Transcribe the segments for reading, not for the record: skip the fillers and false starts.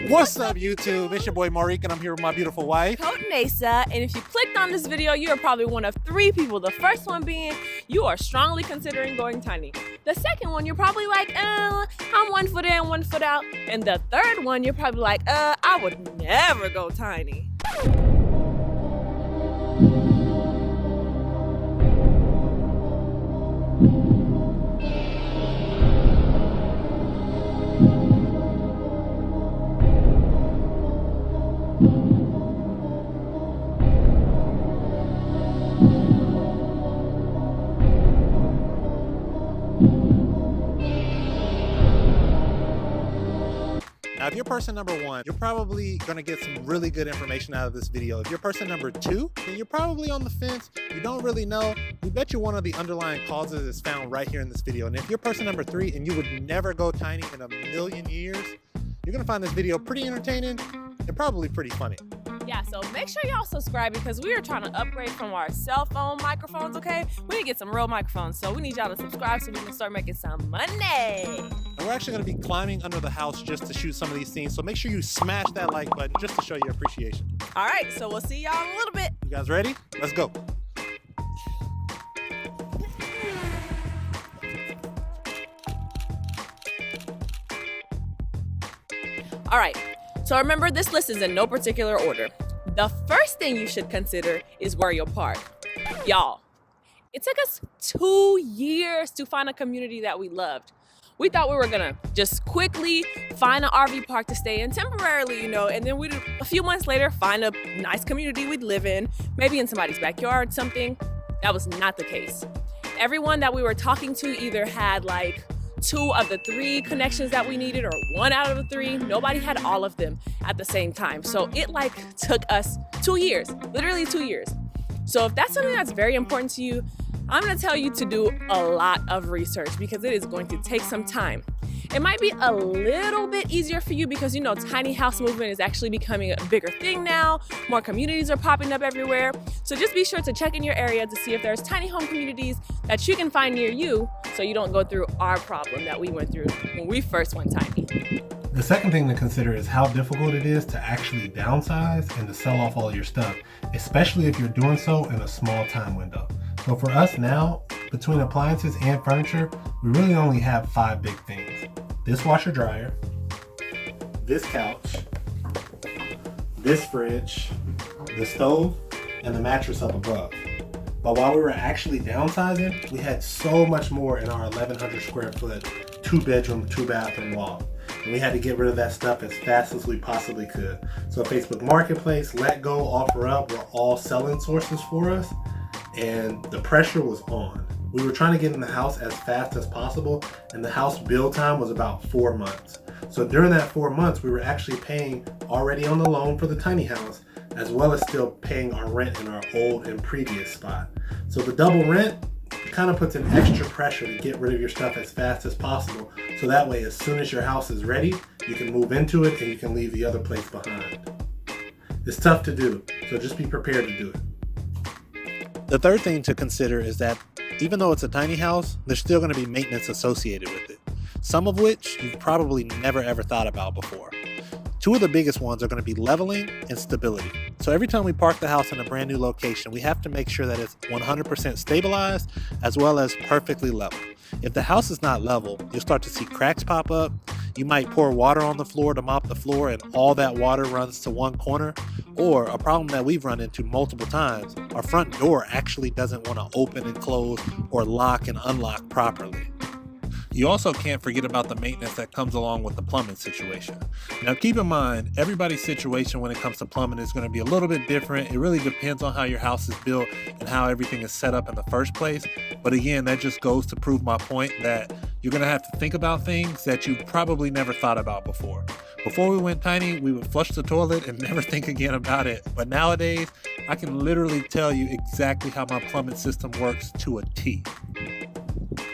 What's up, YouTube? It's your boy Marek, and I'm here with my beautiful wife, Kothney-Issa, and if you clicked on this video, you are probably one of 3 people. The first one being you are strongly considering going tiny. The second one, you're probably like, I'm 1 foot in, 1 foot out. And the third one, you're probably like, I would never go tiny. Now, if you're person number 1, you're probably going to get some really good information out of this video. If you're person number 2, then you're probably on the fence. You don't really know. We bet you one of the underlying causes is found right here in this video. And if you're person number 3 and you would never go tiny in a million years, you're going to find this video pretty entertaining and probably pretty funny. Yeah, so make sure y'all subscribe because we are trying to upgrade from our cell phone microphones, okay? We need to get some real microphones, so we need y'all to subscribe so we can start making some money. And we're actually going to be climbing under the house just to shoot some of these scenes, so make sure you smash that like button just to show your appreciation. All right, so we'll see y'all in a little bit. You guys ready? Let's go. All right, so remember this list is in no particular order. The first thing you should consider is where you'll park. Y'all, it took us 2 years to find a community that we loved. We thought we were gonna just quickly find an RV park to stay in temporarily, and then we'd a few months later find a nice community we'd live in, maybe in somebody's backyard, something. That was not the case. Everyone that we were talking to either had like 2 of the 3 connections that we needed or 1 out of the 3. Nobody had all of them at the same time. So it took us 2 years, literally 2 years. So if that's something that's very important to you, I'm gonna tell you to do a lot of research because it is going to take some time. It might be a little bit easier for you because tiny house movement is actually becoming a bigger thing now. More communities are popping up everywhere. So just be sure to check in your area to see if there's tiny home communities that you can find near you so you don't go through our problem that we went through when we first went tiny. The second thing to consider is how difficult it is to actually downsize and to sell off all your stuff, especially if you're doing so in a small time window. So for us now, between appliances and furniture, we really only have 5 big things. This washer dryer, this couch, this fridge, the stove, and the mattress up above. But while we were actually downsizing, we had so much more in our 1,100 square foot, 2-bedroom, 2-bathroom loft. And we had to get rid of that stuff as fast as we possibly could. So Facebook Marketplace, Let Go, OfferUp were all selling sources for us, and the pressure was on. We were trying to get in the house as fast as possible, and the house build time was about 4 months. So during that 4 months, we were actually paying already on the loan for the tiny house, as well as still paying our rent in our old and previous spot. So the double rent kind of puts an extra pressure to get rid of your stuff as fast as possible. So that way, as soon as your house is ready, you can move into it and you can leave the other place behind. It's tough to do, so just be prepared to do it. The third thing to consider is that even though it's a tiny house, there's still going to be maintenance associated with it, some of which you've probably never ever thought about before. 2 of the biggest ones are going to be leveling and stability. So every time we park the house in a brand new location, we have to make sure that it's 100% stabilized as well as perfectly level. If the house is not level, you'll start to see cracks pop up. You might pour water on the floor to mop the floor and all that water runs to one corner. Or a problem that we've run into multiple times, our front door actually doesn't want to open and close or lock and unlock properly. You also can't forget about the maintenance that comes along with the plumbing situation. Now keep in mind, everybody's situation when it comes to plumbing is going to be a little bit different. It really depends on how your house is built and how everything is set up in the first place. But again, that just goes to prove my point that you're going to have to think about things that you probably never thought about before. Before we went tiny, we would flush the toilet and never think again about it. But nowadays, I can literally tell you exactly how my plumbing system works to a T.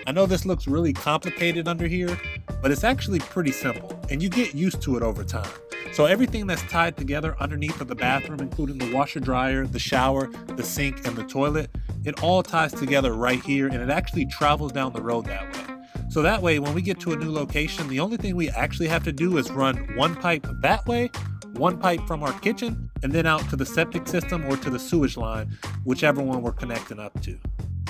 I know this looks really complicated under here, but it's actually pretty simple, and you get used to it over time. So everything that's tied together underneath of the bathroom, including the washer dryer, the shower, the sink, and the toilet, it all ties together right here, and it actually travels down the road that way. So that way, when we get to a new location, the only thing we actually have to do is run one pipe that way, one pipe from our kitchen, and then out to the septic system or to the sewage line, whichever one we're connecting up to.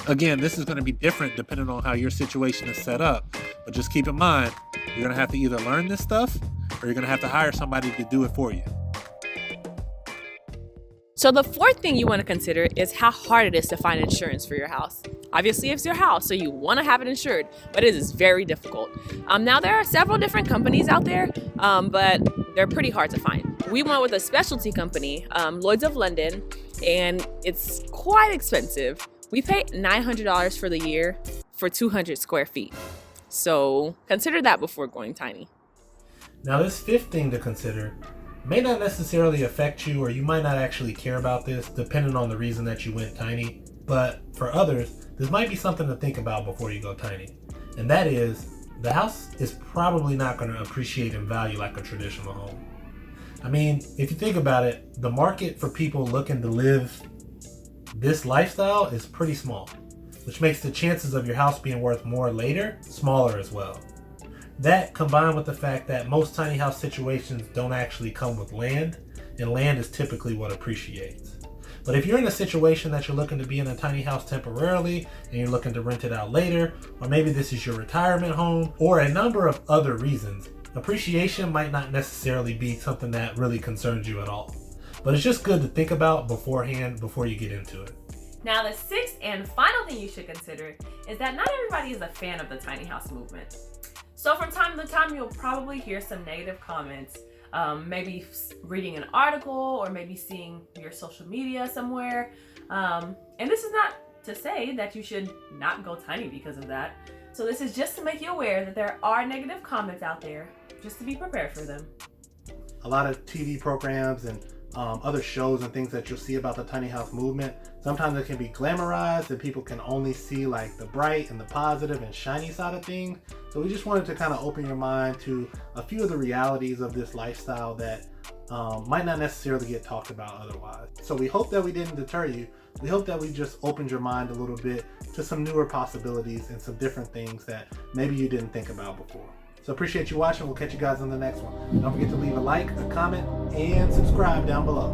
Again, this is going to be different depending on how your situation is set up, but just keep in mind, you're going to have to either learn this stuff or you're going to have to hire somebody to do it for you. So the fourth thing you want to consider is how hard it is to find insurance for your house. Obviously, it's your house, so you want to have it insured, but it is very difficult. Now, there are several different companies out there, but they're pretty hard to find. We went with a specialty company, Lloyd's of London, and it's quite expensive. We paid $900 for the year for 200 square feet. So consider that before going tiny. Now, this fifth thing to consider may not necessarily affect you, or you might not actually care about this depending on the reason that you went tiny, but for others, this might be something to think about before you go tiny. And that is, the house is probably not going to appreciate in value like a traditional home. I mean, if you think about it, the market for people looking to live this lifestyle is pretty small, which makes the chances of your house being worth more later smaller as well. That, combined with the fact that most tiny house situations don't actually come with land, and land is typically what appreciates. But if you're in a situation that you're looking to be in a tiny house temporarily and you're looking to rent it out later, or maybe this is your retirement home, or a number of other reasons, appreciation might not necessarily be something that really concerns you at all. But it's just good to think about beforehand before you get into it. Now, the sixth and final thing you should consider is that not everybody is a fan of the tiny house movement. So from time to time, you'll probably hear some negative comments, maybe reading an article or maybe seeing your social media somewhere. And this is not to say that you should not go tiny because of that. So this is just to make you aware that there are negative comments out there, just to be prepared for them. A lot of TV programs and other shows and things that you'll see about the tiny house movement, sometimes it can be glamorized and people can only see like the bright and the positive and shiny side of things. So we just wanted to kind of open your mind to a few of the realities of this lifestyle that might not necessarily get talked about otherwise. So we hope that we didn't deter you. We hope that we just opened your mind a little bit to some newer possibilities and some different things that maybe you didn't think about before. So appreciate you watching. We'll catch you guys on the next one. Don't forget to leave a like, a comment, and subscribe down below.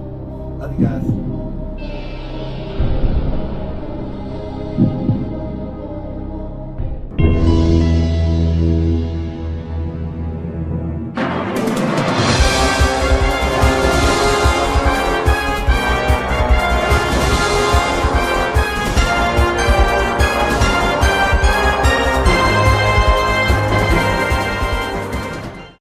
Love you guys.